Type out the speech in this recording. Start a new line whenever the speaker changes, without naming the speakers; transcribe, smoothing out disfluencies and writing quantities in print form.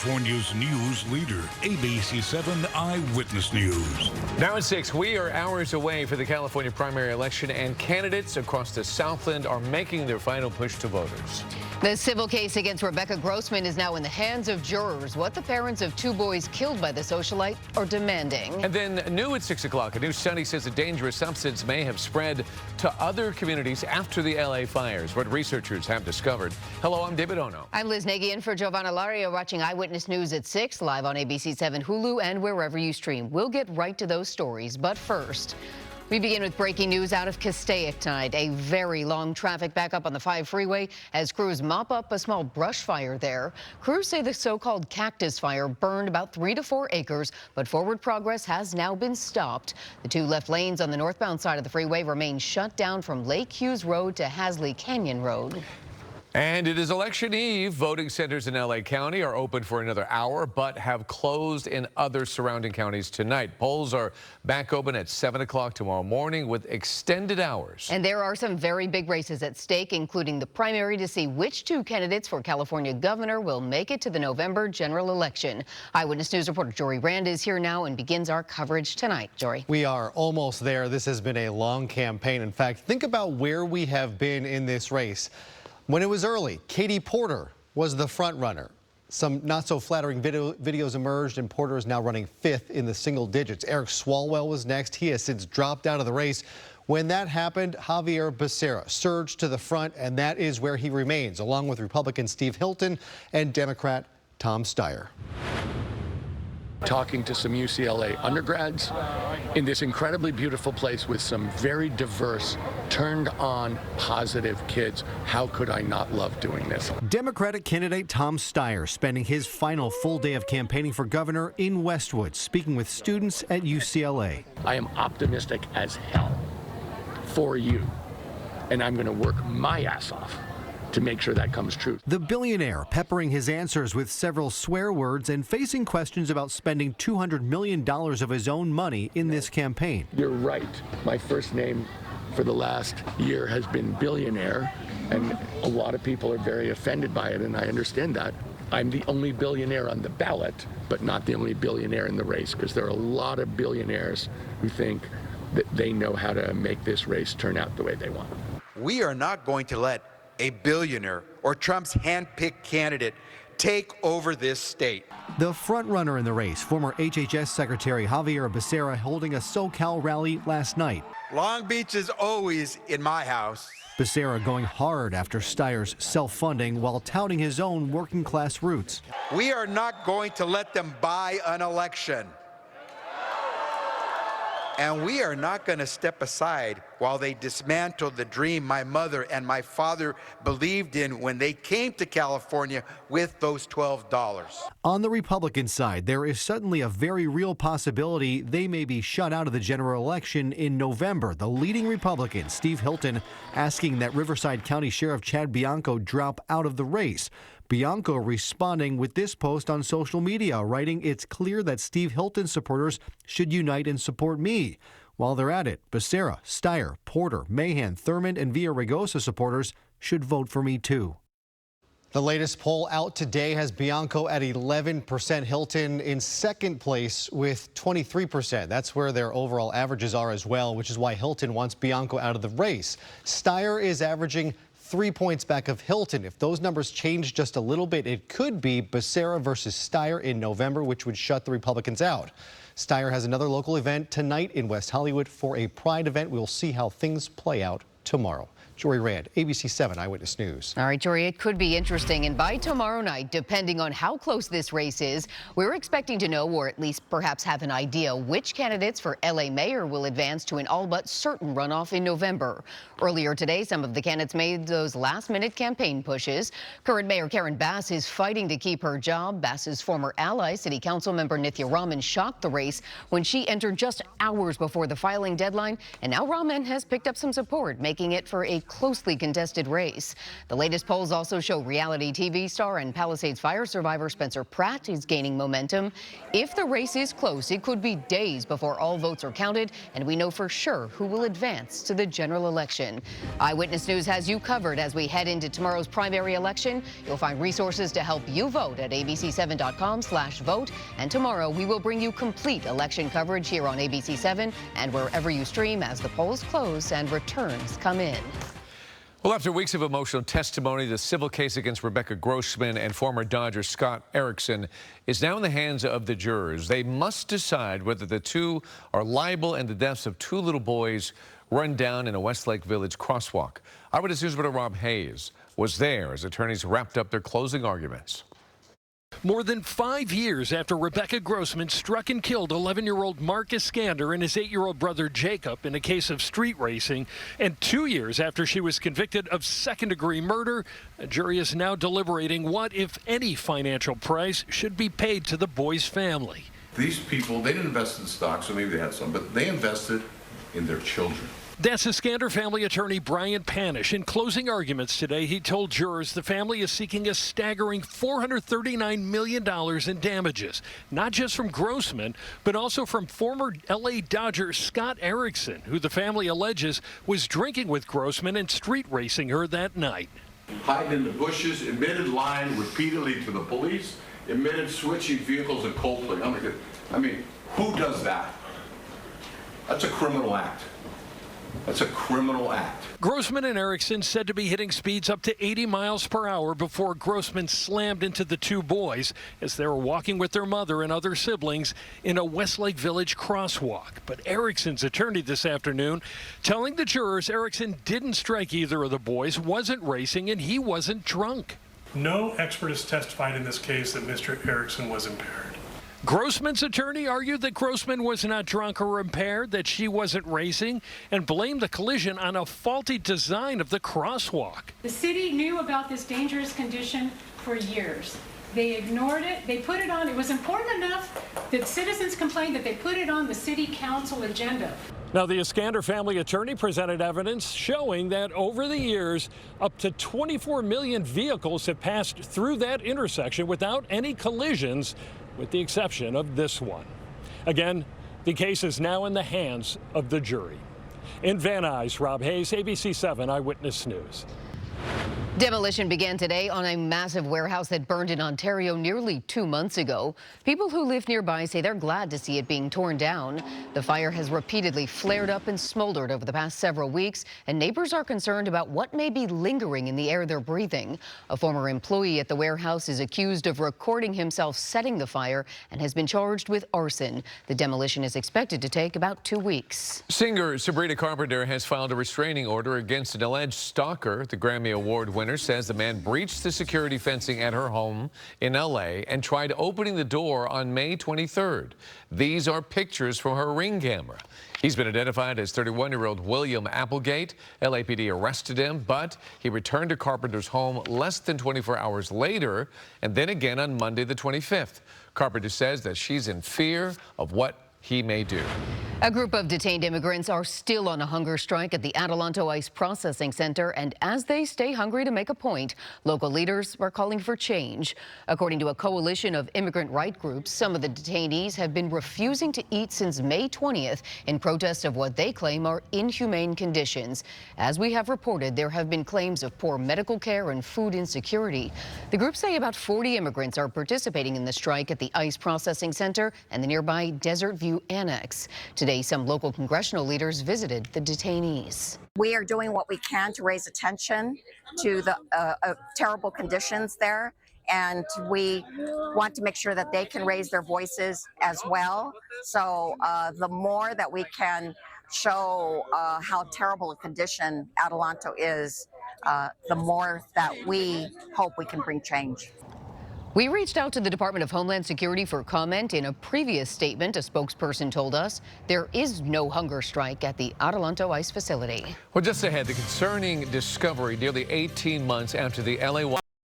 California's news leader, ABC 7 Eyewitness News.
Now at 6, we are hours away for the California primary election, and candidates across the Southland are making their final push to voters.
The civil case against Rebecca Grossman is now in the hands of jurors. What the parents of 2 boys killed by the socialite are demanding.
And then new at 6 o'clock, a new study says a dangerous substance may have spread to other communities after the LA fires. What researchers have discovered. Hello, I'm David Ono.
I'm Liz Nagy in for Giovanna Lario, watching Eyewitness News at 6, live on ABC 7 Hulu and wherever you stream. We'll get right to those stories, but first, we begin with breaking news out of Castaic tonight. A very long traffic backup on the 5 freeway as crews mop up a small brush fire there. Crews say the so-called cactus fire burned about 3 to 4 acres, but forward progress has now been stopped. The 2 left lanes on the northbound side of the freeway remain shut down from Lake Hughes Road to Hasley Canyon Road.
And it is election eve. Voting centers in LA County are open for another hour, but have closed in other surrounding counties tonight. Polls are back open at 7 o'clock tomorrow morning with extended hours.
And there are some very big races at stake, including the primary to see which 2 candidates for California governor will make it to the November general election. Eyewitness News reporter Jory Rand is here now and begins our coverage tonight. Jory.
We are almost there. This has been a long campaign. In fact, think about where we have been in this race. When it was early, Katie Porter was the front runner. Some not so flattering videos emerged, and Porter is now running 5th in the single digits. Eric Swalwell was next. He has since dropped out of the race. When that happened, Javier Becerra surged to the front, and that is where he remains, along with Republican Steve Hilton and Democrat Tom Steyer.
Talking to some UCLA undergrads in this incredibly beautiful place with some very diverse, turned-on, positive kids. How could I not love doing this?
Democratic candidate Tom Steyer spending his final full day of campaigning for governor in Westwood, speaking with students at UCLA.
I am optimistic as hell for you, and I'm going to work my ass off to make sure that comes true.
The billionaire peppering his answers with several swear words and facing questions about spending $200 million of his own money in this campaign.
You're right. My first name for the last year has been billionaire, and a lot of people are very offended by it, and I understand that. I'm the only billionaire on the ballot, but not the only billionaire in the race, because there are a lot of billionaires who think that they know how to make this race turn out the way they want.
We are not going to let a billionaire or Trump's hand-picked candidate take over this state.
The front-runner in the race, former HHS Secretary Javier Becerra, holding a SoCal rally last night.
Long Beach is always in my house.
Becerra going hard after Steyer's self-funding while touting his own working-class roots.
We are not going to let them buy an election. And we are not going to step aside while they dismantle the dream my mother and my father believed in when they came to California with those $12.
On the Republican side, there is suddenly a very real possibility they may be shut out of the general election in November. The leading Republican, Steve Hilton, asking that Riverside County Sheriff Chad Bianco drop out of the race. Bianco responding with this post on social media, writing, "It's clear that Steve Hilton supporters should unite and support me." While they're at it, Becerra, Steyer, Porter, Mahan, Thurmond, and Villaraigosa supporters should vote for me too. The latest poll out today has Bianco at 11%, Hilton in second place with 23%. That's where their overall averages are as well, which is why Hilton wants Bianco out of the race. Steyer is averaging 3 points back of Hilton. If those numbers change just a little bit, it could be Becerra versus Steyer in November, which would shut the Republicans out. Steyer has another local event tonight in West Hollywood for a Pride event. We'll see how things play out tomorrow. Jory Rand, ABC 7 Eyewitness News.
All right, Jory, it could be interesting. And by tomorrow night, depending on how close this race is, we're expecting to know, or at least perhaps have an idea, which candidates for LA mayor will advance to an all but certain runoff in November. Earlier today, some of the candidates made those last-minute campaign pushes. Current Mayor Karen Bass is fighting to keep her job. Bass's former ally, City Council member Nithya Raman, shocked the race when she entered just hours before the filing deadline. And now Raman has picked up some support, making it for a closely contested race. The latest polls also show reality TV star and Palisades fire survivor Spencer Pratt is gaining momentum. If the race is close, it could be days before all votes are counted, and we know for sure who will advance to the general election. Eyewitness News has you covered as we head into tomorrow's primary election. You'll find resources to help you vote at abc7.com/vote. And tomorrow we will bring you complete election coverage here on ABC 7 and wherever you stream as the polls close and returns come in.
Well, after weeks of emotional testimony, the civil case against Rebecca Grossman and former Dodger Scott Erickson is now in the hands of the jurors. They must decide whether the two are liable in the deaths of two little boys run down in a Westlake Village crosswalk. Eyewitness News reporter Rob Hayes was there as attorneys wrapped up their closing arguments.
More than 5 years after Rebecca Grossman struck and killed 11-year-old Marcus Skander and his 8-year-old brother Jacob in a case of street racing, and 2 years after she was convicted of second-degree murder, a jury is now deliberating what, if any, financial price should be paid to the boys' family.
These people, they didn't invest in stocks, so maybe they had some, but they invested in their children.
That's the Skander family attorney Brian Panish. In closing arguments today, he told jurors the family is seeking a staggering $439 million in damages, not just from Grossman, but also from former L.A. Dodger Scott Erickson, who the family alleges was drinking with Grossman and street racing her that night.
Hiding in the bushes, admitted lying repeatedly to the police, admitted switching vehicles at Coldplay. I mean, who does that? That's a criminal act. That's a criminal act.
Grossman and Erickson said to be hitting speeds up to 80 miles per hour before Grossman slammed into the two boys as they were walking with their mother and other siblings in a Westlake Village crosswalk. But Erickson's attorney this afternoon telling the jurors Erickson didn't strike either of the boys, wasn't racing, and he wasn't drunk.
No expert has testified in this case that Mr. Erickson was impaired.
Grossman's attorney argued that Grossman was not drunk or impaired, that she wasn't racing, and blamed the collision on a faulty design of the crosswalk.
The city knew about this dangerous condition for years. They ignored it. They put it on. It was important enough that citizens complained that they put it on the city council agenda.
Now, the Skander family attorney presented evidence showing that over the years, up to 24 million vehicles have passed through that intersection without any collisions, with the exception of this one. Again, the case is now in the hands of the jury. In Van Nuys, Rob Hayes, ABC 7 Eyewitness News.
Demolition began today on a massive warehouse that burned in Ontario nearly 2 months ago. People who live nearby say they're glad to see it being torn down. The fire has repeatedly flared up and smoldered over the past several weeks, and neighbors are concerned about what may be lingering in the air they're breathing. A former employee at the warehouse is accused of recording himself setting the fire and has been charged with arson. The demolition is expected to take about 2 weeks.
Singer Sabrina Carpenter has filed a restraining order against an alleged stalker. The Grammy Award winner says the man breached the security fencing at her home in L.A. and tried opening the door on May 23rd. These are pictures from her Ring camera. He's been identified as 31-year-old William Applegate. LAPD arrested him, but he returned to Carpenter's home less than 24 hours later, and then again on Monday the 25th. Carpenter says that she's in fear of what he may do.
A group of detained immigrants are still on a hunger strike at the Adelanto Ice Processing Center, and as they stay hungry to make a point, local leaders are calling for change. According to a coalition of immigrant right groups, some of the detainees have been refusing to eat since May 20th in protest of what they claim are inhumane conditions. As we have reported, there have been claims of poor medical care and food insecurity. The groups say about 40 immigrants are participating in the strike at the Ice Processing Center and the nearby Desert View Annex. Today, some local congressional leaders visited the detainees.
We are doing what we can to raise attention to the terrible conditions there, and we want to make sure that they can raise their voices as well. So the more that we can show how terrible a condition Adelanto is, the more that we hope we can bring change.
We reached out to the Department of Homeland Security for comment. In a previous statement, a spokesperson told us there is no hunger strike at the Adelanto Ice facility.
Well, just ahead, the concerning discovery nearly 18 months after the LA